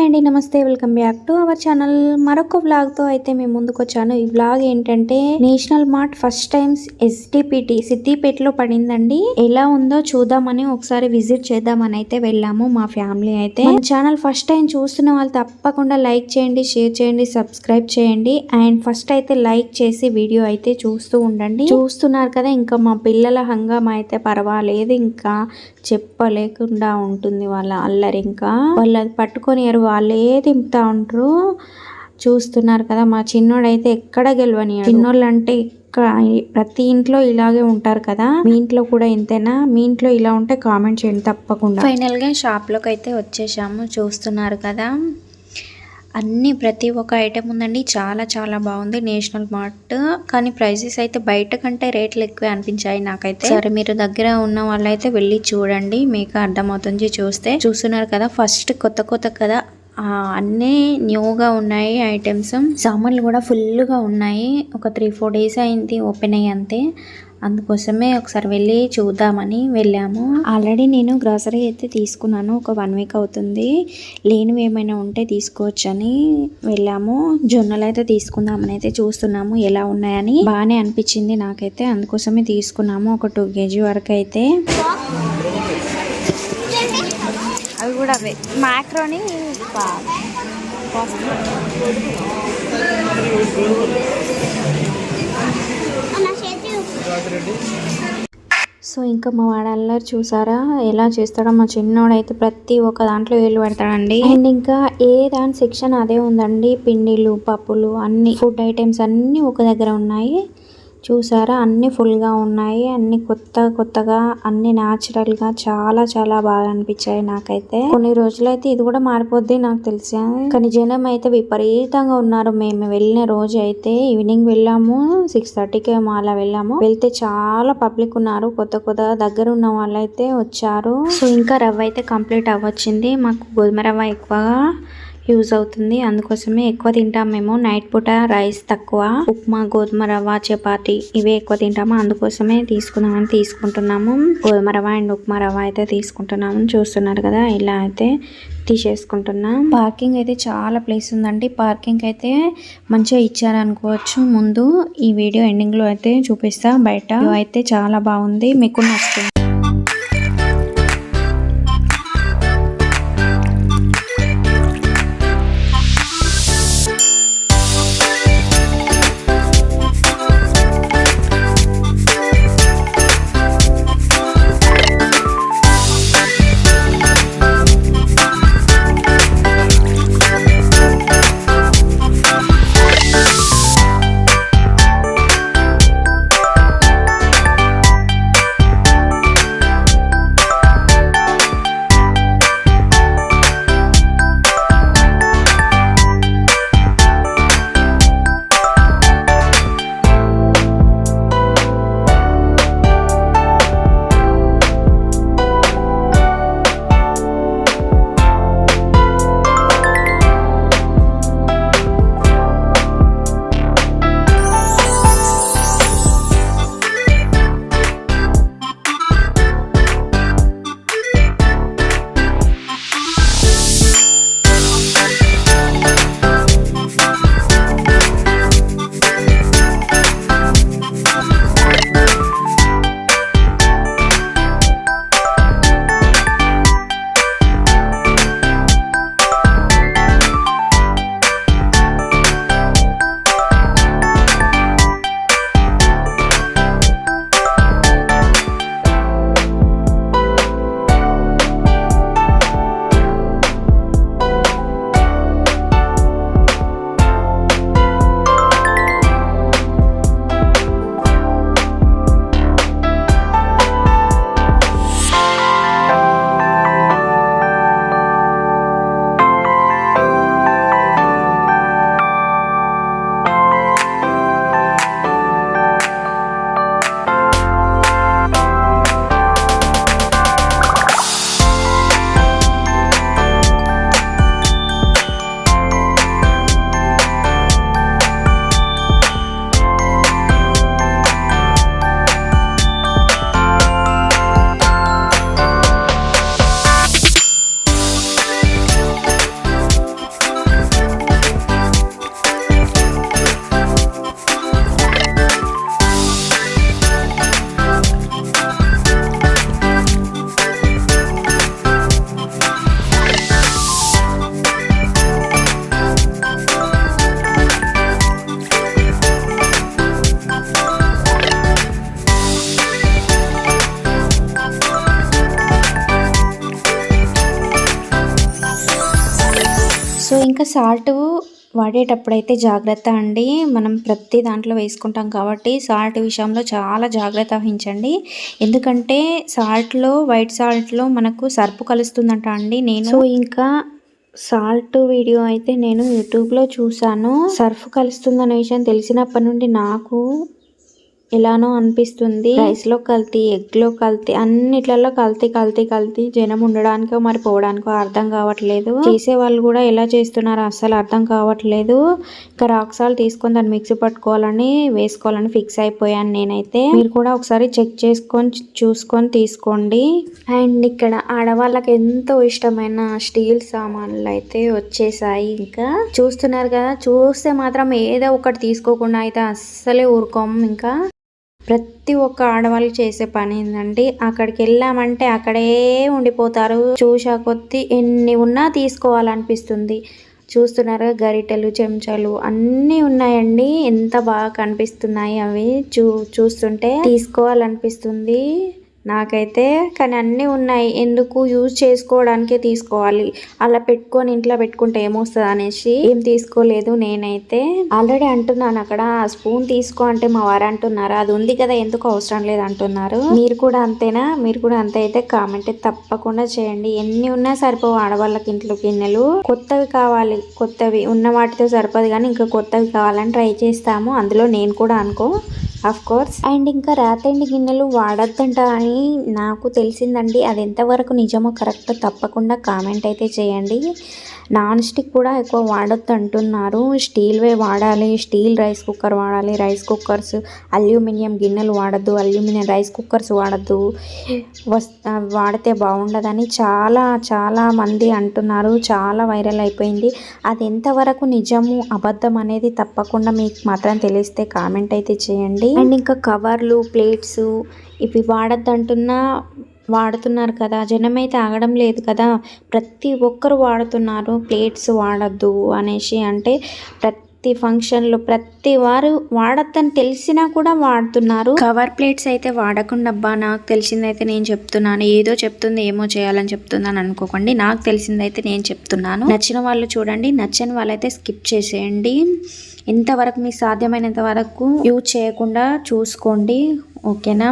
అండి, నమస్తే, welcome back to our channel. మరొక వ్లాగ్ తో అయితే మేము ముందుకు వచ్చాను. ఈ వ్లాగ్ ఏంటంటే నేషనల్ మార్ట్ ఫస్ట్ టైం ఎస్డిపిటి సిద్దిపేటలో పడిందండి. ఎలా ఉందో చూద్దామని ఒకసారి విజిట్ చేద్దామని అయితే వెళ్ళాము మా ఫ్యామిలీ అయితే. మన ఛానల్ ఫస్ట్ టైం చూస్తున్న వాళ్ళు తప్పకుండా లైక్ చేయండి, షేర్ చేయండి, సబ్స్క్రైబ్ చేయండి. అండ్ ఫస్ట్ అయితే లైక్ చేసి వీడియో అయితే చూస్తూ ఉండండి. చూస్తున్నారు కదా, ఇంకా మా పిల్లల హంగామా అయితే పర్వాలేదు, ఇంకా చెప్పలేకుండా ఉంటుంది వాళ్ళ అల్లరి. ఇంకా వాళ్ళు అది పట్టుకొని వాళ్ళే దింపుతా ఉంటారు. చూస్తున్నారు కదా, మా చిన్నోడైతే ఎక్కడ గెలవని. చిన్నోళ్ళు అంటే ప్రతి ఇంట్లో ఇలాగే ఉంటారు కదా, మీ ఇంట్లో కూడా ఇంతేనా? మీ ఇంట్లో ఇలా ఉంటే కామెంట్ చేయండి తప్పకుండా. ఫైనల్ గా షాప్ లోకి అయితే వచ్చేసాము. చూస్తున్నారు కదా, అన్ని ప్రతి ఒక్క ఐటెం ఉందండి. చాలా చాలా బాగుంది నేషనల్ మార్ట్. కానీ ప్రైజెస్ అయితే బయట కంటే రేట్లు ఎక్కువే అనిపించాయి నాకైతే. సరే, మీరు దగ్గర ఉన్న వాళ్ళైతే వెళ్ళి చూడండి, మీకు అర్థమవుతుంది. చూస్తున్నారు కదా, ఫస్ట్ కొత్త కదా, అన్నీ న్యూగా ఉన్నాయి ఐటమ్స్. సామాన్లు కూడా ఫుల్గా ఉన్నాయి. ఒక 3-4 days అయింది ఓపెన్ అయ్యి, అంతే. అందుకోసమే ఒకసారి వెళ్ళి చూద్దామని వెళ్ళాము. ఆల్రెడీ నేను గ్రాసరీ అయితే తీసుకున్నాను, ఒక 1 week అవుతుంది. లేనివి ఏమైనా ఉంటే తీసుకోవచ్చని వెళ్ళాము. జొన్నలు అయితే తీసుకుందామని అయితే చూస్తున్నాము, ఎలా ఉన్నాయని. బాగానే అనిపించింది నాకైతే, అందుకోసమే తీసుకున్నాము. ఒక 2 kg వరకు అయితే. అవి కూడా అవే మ్యాక్రోని. సో ఇంకా మా వాడల్లరు చూసారా ఎలా చేస్తాడో. మా చిన్నోడైతే ప్రతి ఒక్క దాంట్లో వేలు పెడతాడండి. అండ్ ఇంకా ఏ దాని సెక్షన్ అదే ఉందండి. పిండిలు, పప్పులు, అన్ని ఫుడ్ ఐటమ్స్ అన్ని ఒక దగ్గర ఉన్నాయి. చూసారా, అన్ని ఫుల్ గా ఉన్నాయి. అన్ని కొత్తగా, అన్ని న్యాచురల్ గా చాలా చాలా బాగా అనిపించాయి నాకైతే. కొన్ని రోజులైతే ఇది కూడా మారిపోద్ది నాకు తెలిసి, కానీ జనం అయితే విపరీతంగా ఉన్నారు. మేము వెళ్ళిన రోజు అయితే ఈవినింగ్ వెళ్ళాము, 6:30కి అలా వెళ్ళాము. వెళ్తే చాలా పబ్లిక్ ఉన్నారు. కొత్త దగ్గర ఉన్న వాళ్ళైతే వచ్చారు. సో ఇంకా రవ్వ అయితే కంప్లీట్ అవ్వచ్చింది. మాకు గోధుమ రవ్వ ఎక్కువగా యూజ్ అవుతుంది, అందుకోసమే ఎక్కువ తింటాం మేము. నైట్ పూట రైస్ తక్కువ, ఉప్మా, గోధుమ రవ్వ, చపాతి ఇవే ఎక్కువ తింటాము. అందుకోసమే తీసుకుంటున్నాము. గోధుమ రవ్వ అండ్ ఉప్మా రవ్వ అయితే తీసుకుంటున్నాము. చూస్తున్నారు కదా, ఇలా అయితే తీసేసుకుంటున్నాం. పార్కింగ్ అయితే చాలా ప్లేస్ ఉందండి. పార్కింగ్ అయితే మంచిగా ఇచ్చారనుకోవచ్చు. ముందు ఈ వీడియో ఎండింగ్ లో అయితే చూపిస్తా. బయట అయితే చాలా బాగుంది, మీకు నచ్చుతుంది. ఇంకా సాల్ట్ వాడేటప్పుడైతే జాగ్రత్త అండి. మనం ప్రతి దాంట్లో వేసుకుంటాం కాబట్టి సాల్ట్ విషయంలో చాలా జాగ్రత్త వహించండి. ఎందుకంటే వైట్ సాల్ట్లో మనకు సర్పు కలుస్తుందంట అండి. నేను ఇంకా సాల్ట్ వీడియో అయితే నేను యూట్యూబ్లో చూసాను. సర్ఫ్ కలుస్తుందనే విషయం తెలిసినప్పటి నుండి నాకు ఎలానో అనిపిస్తుంది. రైస్లో కల్తీ, ఎగ్లో కల్తీ, అన్నిట్లలో కల్తీ జనం ఉండడానికో మరి పోవడానికో అర్థం కావట్లేదు. చేసే వాళ్ళు కూడా ఎలా చేస్తున్నారో అస్సలు అర్థం కావట్లేదు. ఇంకా రాక్ సాల్ట్ తీసుకొని దాన్ని మిక్సీ పట్టుకోవాలని వేసుకోవాలని ఫిక్స్ అయిపోయాను నేనైతే. మీరు కూడా ఒకసారి చెక్ చేసుకొని చూసుకొని తీసుకోండి. అండ్ ఇక్కడ ఆడవాళ్ళకి ఎంతో ఇష్టమైన స్టీల్ సామాన్లు అయితే వచ్చేసాయి. ఇంకా చూస్తున్నారు కదా, చూస్తే మాత్రం ఏదో ఒకటి తీసుకోకుండా అయితే అస్సలే ఊరుకోము. ఇంకా ప్రతి ఒక్క ఆడవాళ్ళు చేసే పని ఏంటంటే అక్కడికి వెళ్ళామంటే అక్కడే ఉండిపోతారు. చూసా కొద్దీ ఎన్ని ఉన్నా తీసుకోవాలనిపిస్తుంది. చూస్తున్నారా, గరిటెలు, చెంచాలు అన్నీ ఉన్నాయండి. ఎంత బాగా కనిపిస్తున్నాయి అవి చూస్తుంటే తీసుకోవాలనిపిస్తుంది నాకైతే. కానీ అన్నీ ఉన్నాయి, ఎందుకు యూజ్ చేసుకోవడానికే తీసుకోవాలి, అలా పెట్టుకొని ఇంట్లో పెట్టుకుంటే ఏమొస్తుంది అనేసి ఏం తీసుకోలేదు నేనైతే. ఆల్రెడీ అంటున్నాను అక్కడ స్పూన్ తీసుకో అంటే మా వారు అంటున్నారు అది ఉంది కదా ఎందుకు అవసరం లేదు అంటున్నారు. మీరు కూడా అంతేనా? మీరు కూడా అంతే అయితే కామెంట్ తప్పకుండా చేయండి. ఎన్ని ఉన్నా సరిపోవు ఆడవాళ్ళకి ఇంట్లో గిన్నెలు. కొత్తవి కావాలి, కొత్తవి ఉన్న వాటితో సరిపోదు కానీ ఇంకా కొత్తవి కావాలని ట్రై చేస్తాము. అందులో నేను కూడా అనుకో ఆఫ్ కోర్స్. అండ్ ఇంకా రాతండి గిన్నెలు వాడొద్దంట అని నాకు తెలిసిందండి. అది ఎంతవరకు నిజమో కరెక్ట్ తప్పకుండా కామెంట్ అయితే చేయండి. నాన్ స్టిక్ కూడా ఎక్కువ వాడొద్దు అంటున్నారు. స్టీల్వే వాడాలి, స్టీల్ రైస్ కుక్కర్ వాడాలి. రైస్ కుక్కర్స్ అల్యూమినియం గిన్నెలు వాడద్దు, అల్యూమినియం రైస్ కుక్కర్స్ వాడద్దు, వాడితే బాగుండదని చాలా మంది అంటున్నారు. చాలా వైరల్ అయిపోయింది. అది ఎంతవరకు నిజము అబద్ధం అనేది తప్పకుండా మీకు మాత్రం తెలిస్తే కామెంట్ అయితే చేయండి. అండ్ ఇంకా కవర్లు, ప్లేట్స్ ఇవి వాడద్దంటున్నా వాడుతున్నారు కదా, జనమైతే ఆగడం లేదు కదా, ప్రతి ఒక్కరు వాడుతున్నారు ప్లేట్స్ వాడద్దు అనేసి. అంటే ప్రతి ఫంక్షన్లో ప్రతి వారు వాడద్దని తెలిసినా కూడా వాడుతున్నారు. కవర్ ప్లేట్స్ అయితే వాడకుండా అబ్బా నాకు తెలిసిందైతే నేను చెప్తున్నాను, ఏదో చెప్తుంది ఏమో చేయాలని చెప్తున్నాను అనుకోకండి. నాకు తెలిసిందైతే నేను చెప్తున్నాను. నచ్చిన వాళ్ళు చూడండి, నచ్చని వాళ్ళైతే స్కిప్ చేసేయండి. ఎంతవరకు మీకు సాధ్యమైనంత వరకు యూజ్ చేయకుండా చూసుకోండి, ఓకేనా.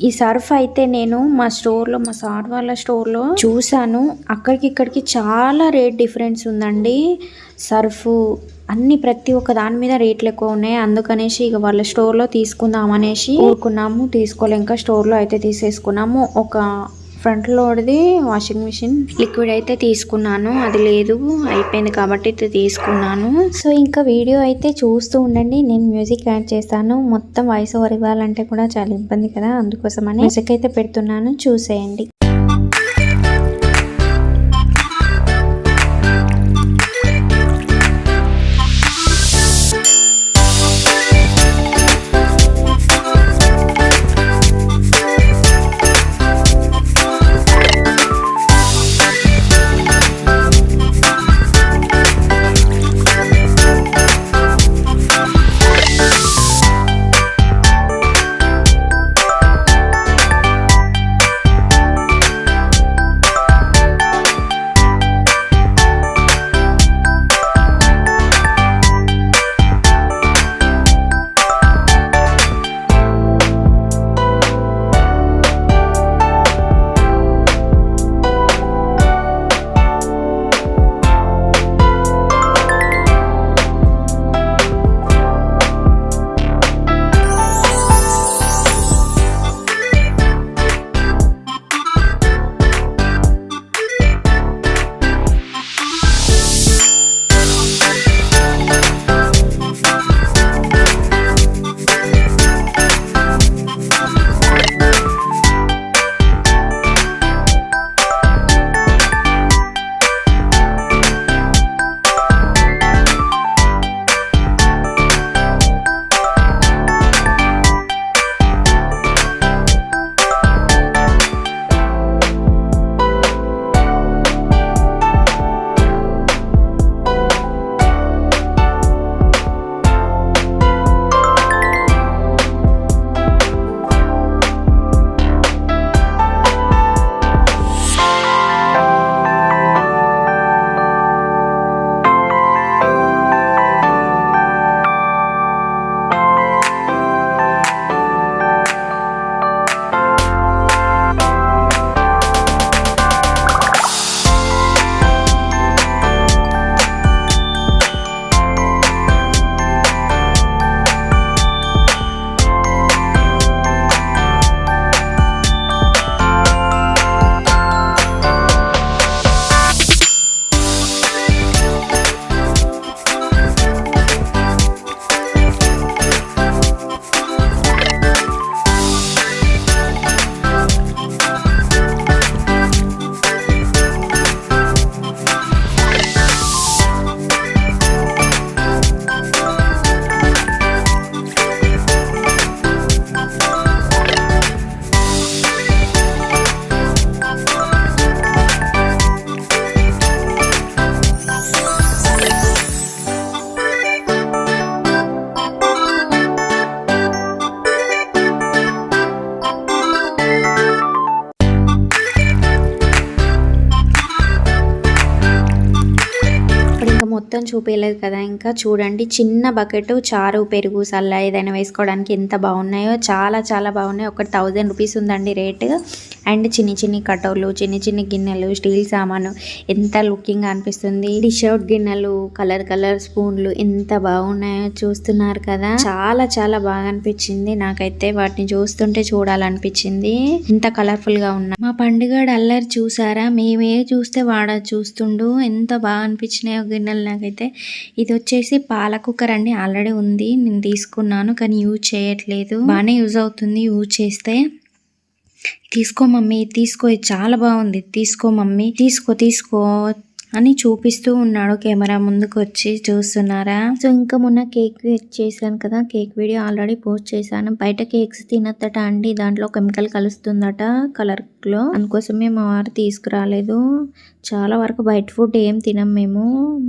ఈ సర్ఫ్ అయితే నేను మా సార్ వాళ్ళ స్టోర్లో చూసాను. ఇక్కడికి చాలా రేట్ డిఫరెన్స్ ఉందండి. సర్ఫ్ అన్ని ప్రతి ఒక్క దాని మీద రేట్లు ఎక్కువ ఉన్నాయి. అందుకనేసి ఇక వాళ్ళ స్టోర్లో తీసుకుందాం అనేసి ఊరుకున్నాము. తీసుకోలే ఇంకా స్టోర్లో అయితే తీసేసుకున్నాము. ఒక ఫ్రంట్ లోడ్ది వాషింగ్ మిషన్ లిక్విడ్ అయితే తీసుకున్నాను, అది లేదు అయిపోయింది కాబట్టి తీసుకున్నాను. సో ఇంకా వీడియో అయితే చూస్తూ ఉండండి, నేను మ్యూజిక్ యాడ్ చేస్తాను. మొత్తం వాయిస్ ఓవర్ ఇవ్వాలంటే కూడా చాలా ఇబ్బంది కదా, అందుకోసమని మ్యూజిక్ అయితే పెడుతున్నాను, చూసేయండి. మొత్తం చూపించలేదు కదా, ఇంకా చూడండి చిన్న బకెట్ చారు పెరుగు సల్ల ఏదైనా వేసుకోవడానికి ఎంత బాగున్నాయో, చాలా చాలా బాగున్నాయి. ఒకటి 1000 రూపీస్ ఉందండి రేటు. అండ్ చిన్ని కటోర్లు, చిన్ని గిన్నెలు, స్టీల్ సామాను ఎంత లుకింగ్ అనిపిస్తుంది. డిష్ అవుట్ గిన్నెలు, కలర్ స్పూన్లు ఎంత బాగున్నాయో చూస్తున్నారు కదా. చాలా చాలా బాగా అనిపించింది నాకైతే. వాటిని చూస్తుంటే చూడాలనిపించింది, ఇంత కలర్ఫుల్ గా ఉన్నాయి. మా పండుగడు అల్లరి చూసారా, మేమే చూస్తే వాడ చూస్తుండు. ఎంత బాగా అనిపించినాయో గిన్నెలు నాకైతే. ఇది వచ్చేసి పాల కుక్కర్ అండి, ఆల్రెడీ ఉంది, నేను తీసుకున్నాను కానీ యూజ్ చేయట్లేదు. బాగానే యూజ్ అవుతుంది యూజ్ చేస్తే. తీసుకో మమ్మీ తీసుకో, ఇది చాలా బాగుంది, తీసుకో మమ్మీ తీసుకో అని చూపిస్తూ ఉన్నాడు కెమెరా ముందుకు వచ్చి. చూస్తున్నారా. సో ఇంకా మొన్న కేక్ చేశాను కదా, కేక్ వీడియో ఆల్రెడీ పోస్ట్ చేశాను. బయట కేక్స్ తినద్దట అండి, దాంట్లో కెమికల్ కలుస్తుందట కలర్ లో. అందుకోసమే మా వారు తీసుకురాలేదు. చాలా వరకు బయట ఫుడ్ ఏం తినం మేము,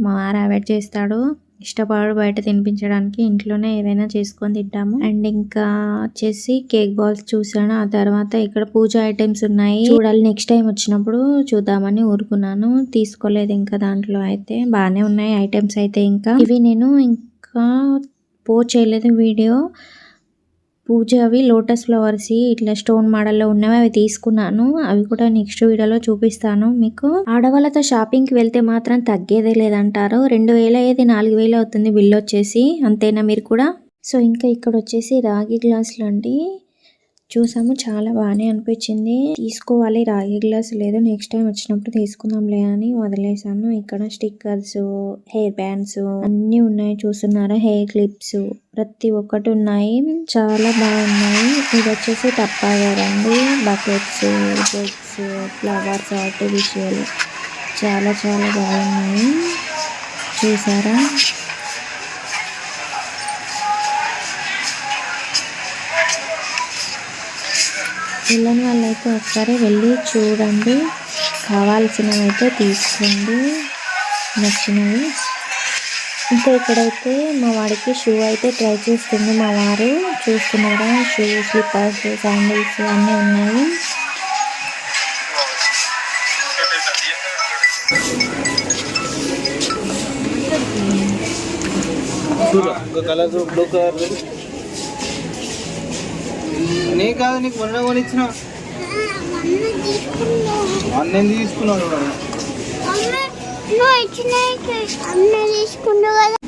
మా వారు అవాయిడ్ చేస్తాడు. ఇష్టపడు బయట తినిపించడానికి, ఇంట్లోనే ఏవైనా చేసుకొని తింటాము. అండ్ ఇంకా వచ్చేసి కేక్ బాల్స్ చూసాను. ఆ తర్వాత ఇక్కడ పూజ ఐటమ్స్ ఉన్నాయి, చూడాలి నెక్స్ట్ టైం వచ్చినప్పుడు చూద్దామని ఊరుకున్నాను, తీసుకోలేదు. ఇంకా దాంట్లో అయితే బాగానే ఉన్నాయి ఐటమ్స్ అయితే. ఇంకా ఇవి నేను ఇంకా పోస్ట్ చేయలేదు వీడియో. పూజ అవి లోటస్ ఫ్లవర్స్ ఇట్లా స్టోన్ మోడల్లో ఉన్నవి, అవి తీసుకున్నాను. అవి కూడా నెక్స్ట్ వీడియోలో చూపిస్తాను మీకు. ఆడవాళ్ళతో షాపింగ్కి వెళ్తే మాత్రం తగ్గేదే లేదంటారు. 2000 అయ్యేది 4000 అవుతుంది బిల్ వచ్చేసి. అంతేనా మీరు కూడా? సో ఇంకా ఇక్కడ వచ్చేసి రాగి గ్లాసులు అండి చూసాము, చాలా బాగానే అనిపించింది. తీసుకోవాలి, రాగి గ్లాస్ లేదు, నెక్స్ట్ టైం వచ్చినప్పుడు తీసుకుందాంలే అని వదిలేసాను. ఇక్కడ స్టిక్కర్స్, హెయిర్ బ్యాండ్స్ అన్ని ఉన్నాయి చూస్తున్నారా, హెయిర్ క్లిప్స్ ప్రతి ఒక్కటి ఉన్నాయి, చాలా బాగున్నాయి. ఇది వచ్చేసి టప్పాగారండి, బకెట్స్, జగ్స్, ఫ్లవర్స్, ఆర్టిఫిషియల్ చాలా చాలా బాగున్నాయి చూసారా. వెళ్ళని వాళ్ళైతే ఒకసారి వెళ్ళి చూడండి, కావాల్సినవి అయితే తీసుకోండి నచ్చినవి. ఇంకా ఇక్కడైతే మా వాడికి షూ అయితే ట్రై చేస్తుంది మా వారు. చూస్తున్నారా, షూ, స్లిప్పర్స్, శాండిల్స్ అన్నీ ఉన్నాయి. నీ కాదు, నీకు మొన్న కొనిచ్చిన అన్నీ తీసుకున్నాడు.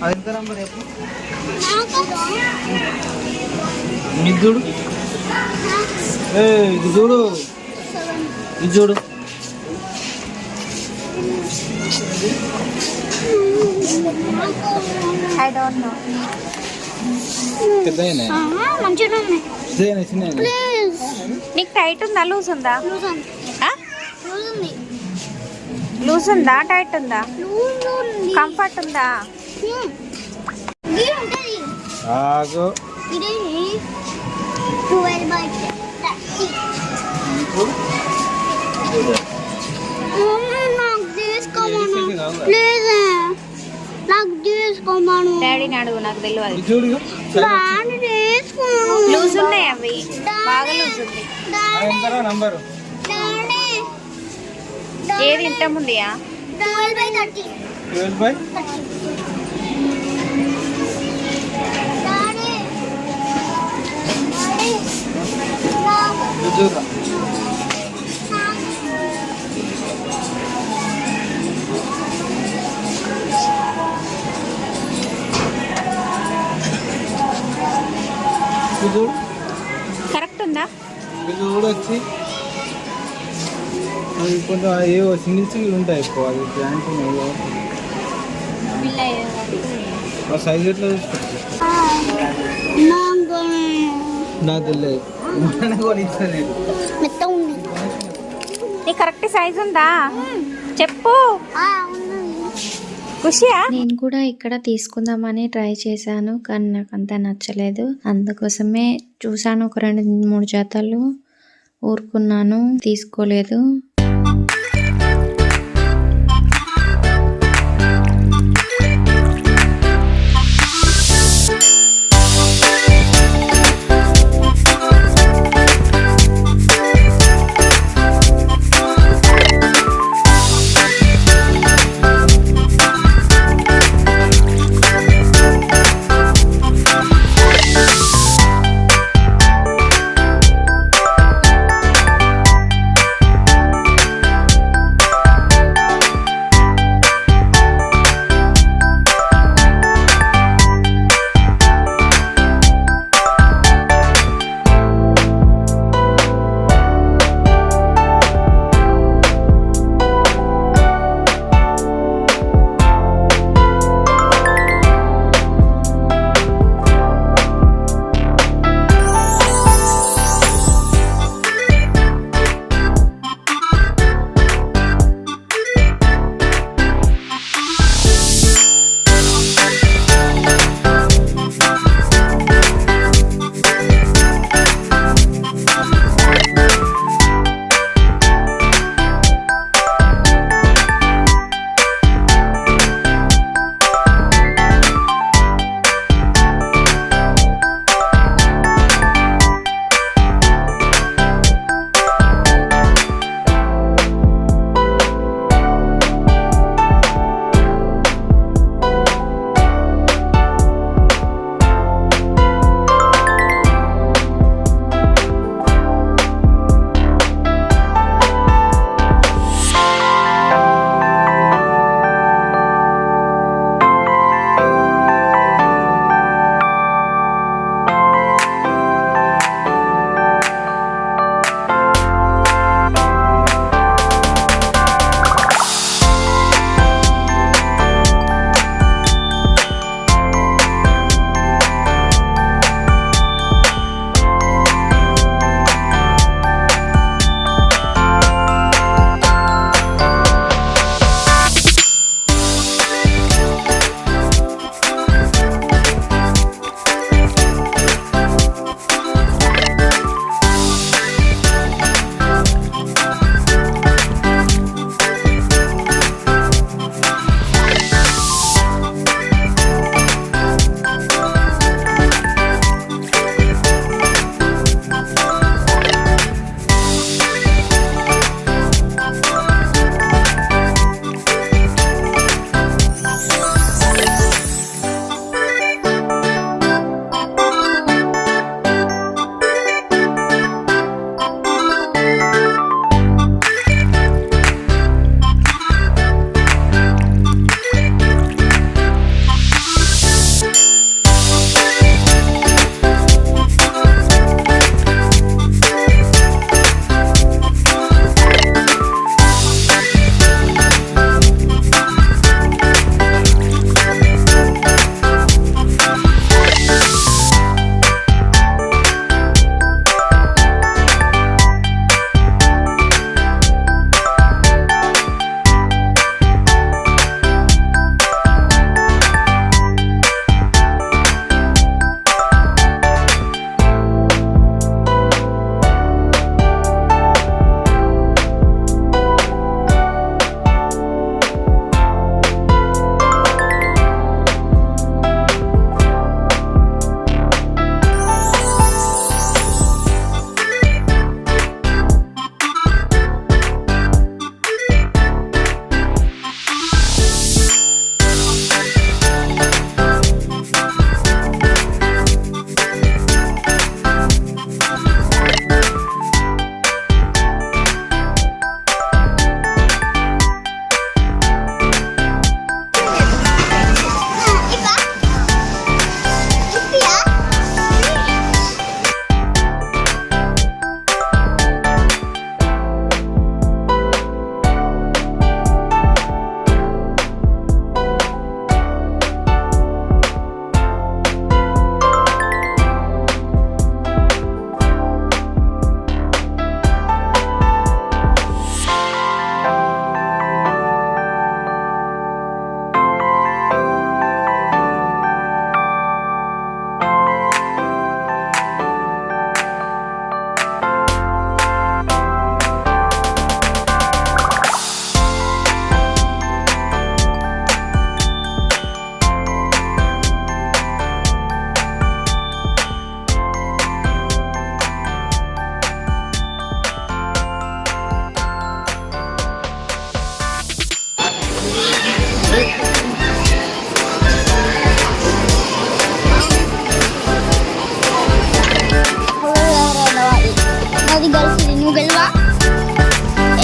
అది ఎంత నంబర్ చెప్పు. ఇది చూడు, ఇది చూడు, ఇది చూడు. పెద్దయినా నీకు టైట్ ఉందా లూజ్ ఉందా? లూజ్ ఉందా టైట్ ఉందా? కంఫర్ట్ ఉందా? డాడీని అడుగు, నాకు తెలియదు. లూజ్ ఉన్నాయి అవి, బాగా లూజ్ ఉంది. ఏది ఇంత ముందుయా? 12/30. కరెక్ట్ ఉందా? ఇది కూడా వచ్చి అది కొంచెం ఏవో సింగిల్ ఉంటాయి ఎక్కువ, అది ప్యాంట్ సైజ్ ఎట్లా నాకు తెలియదు. కరెక్ట్ సైజ్ ఉందా చెప్పు. ఖుషియా? నేను కూడా ఇక్కడ తీసుకుందామని ట్రై చేశాను కానీ నాకు అంతా నచ్చలేదు. అందుకోసమే చూసాను ఒక 2-3 జతలు, ఊరుకున్నాను, తీసుకోలేదు.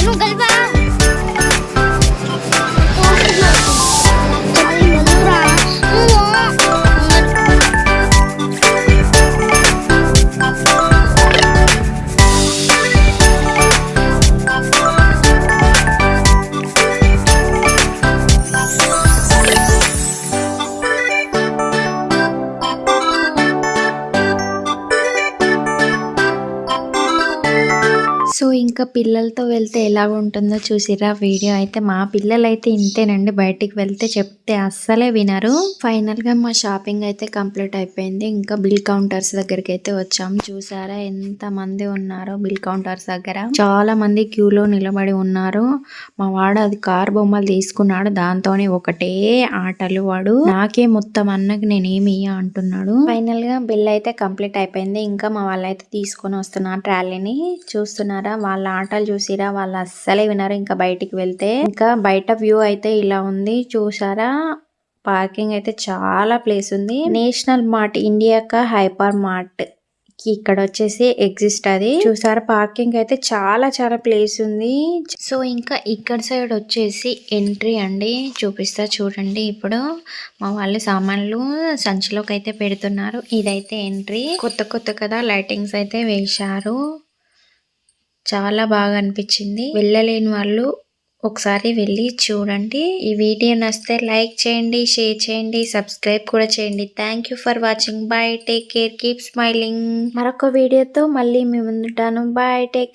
నువ్వు కలిపా సో ఇంకా పిల్లలతో వెళ్తే ఎలా ఉంటుందో చూసిరా వీడియో అయితే. మా పిల్లలు అయితే ఇంతేనండి, బయటికి వెళ్తే చెప్తే అస్సలే వినరు. ఫైనల్ గా మా షాపింగ్ అయితే కంప్లీట్ అయిపోయింది. ఇంకా బిల్ కౌంటర్స్ దగ్గరికి అయితే వచ్చాం. చూసారా ఎంత మంది ఉన్నారో బిల్ కౌంటర్స్ దగ్గర. చాలా మంది క్యూలో నిలబడి ఉన్నారు. మా వాడు అది కార్ బొమ్మలు తీసుకున్నాడు, దాంతోనే ఒకటే ఆటలు. వాడు నాకే మొత్తం అన్నకి నేనేమి అంటున్నాడు. ఫైనల్ గా బిల్ అయితే కంప్లీట్ అయిపోయింది. ఇంకా మా వాళ్ళైతే తీసుకొని వస్తున్నారు ట్రాలీని. చూస్తున్నారా వాళ్ళ ఆటలు చూసిరా, వాళ్ళు అస్సలే వినరు ఇంకా బయటికి వెళ్తే. ఇంకా బయట వ్యూ అయితే ఇలా ఉంది చూసారా. పార్కింగ్ అయితే చాలా ప్లేస్ ఉంది. నేషనల్ మార్ట్ ఇండియా కా హైపర్ మార్ట్ ఇక్కడ వచ్చేసి ఎగ్జిస్ట్ అది. చూసారా పార్కింగ్ అయితే చాలా చాలా ప్లేస్ ఉంది. సో ఇంకా ఇక్కడ సైడ్ వచ్చేసి ఎంట్రీ అండి, చూపిస్తా చూడండి. ఇప్పుడు మా వాళ్ళు సామాన్లు సంచిలోకి అయితే పెడుతున్నారు. ఇదైతే ఎంట్రీ. కొత్త కొత్త కదా లైటింగ్స్ అయితే వేశారు, చాలా బాగా అనిపించింది. వెళ్ళలేని వాళ్ళు ఒకసారి వెళ్ళి చూడండి. ఈ వీడియో నచ్చితే లైక్ చేయండి, షేర్ చేయండి, సబ్స్క్రైబ్ కూడా చేయండి. Thank you for watching. Bye, take care, keep smiling. మరొక వీడియోతో మళ్ళీ మీ ముందుంటాను. Bye, take care.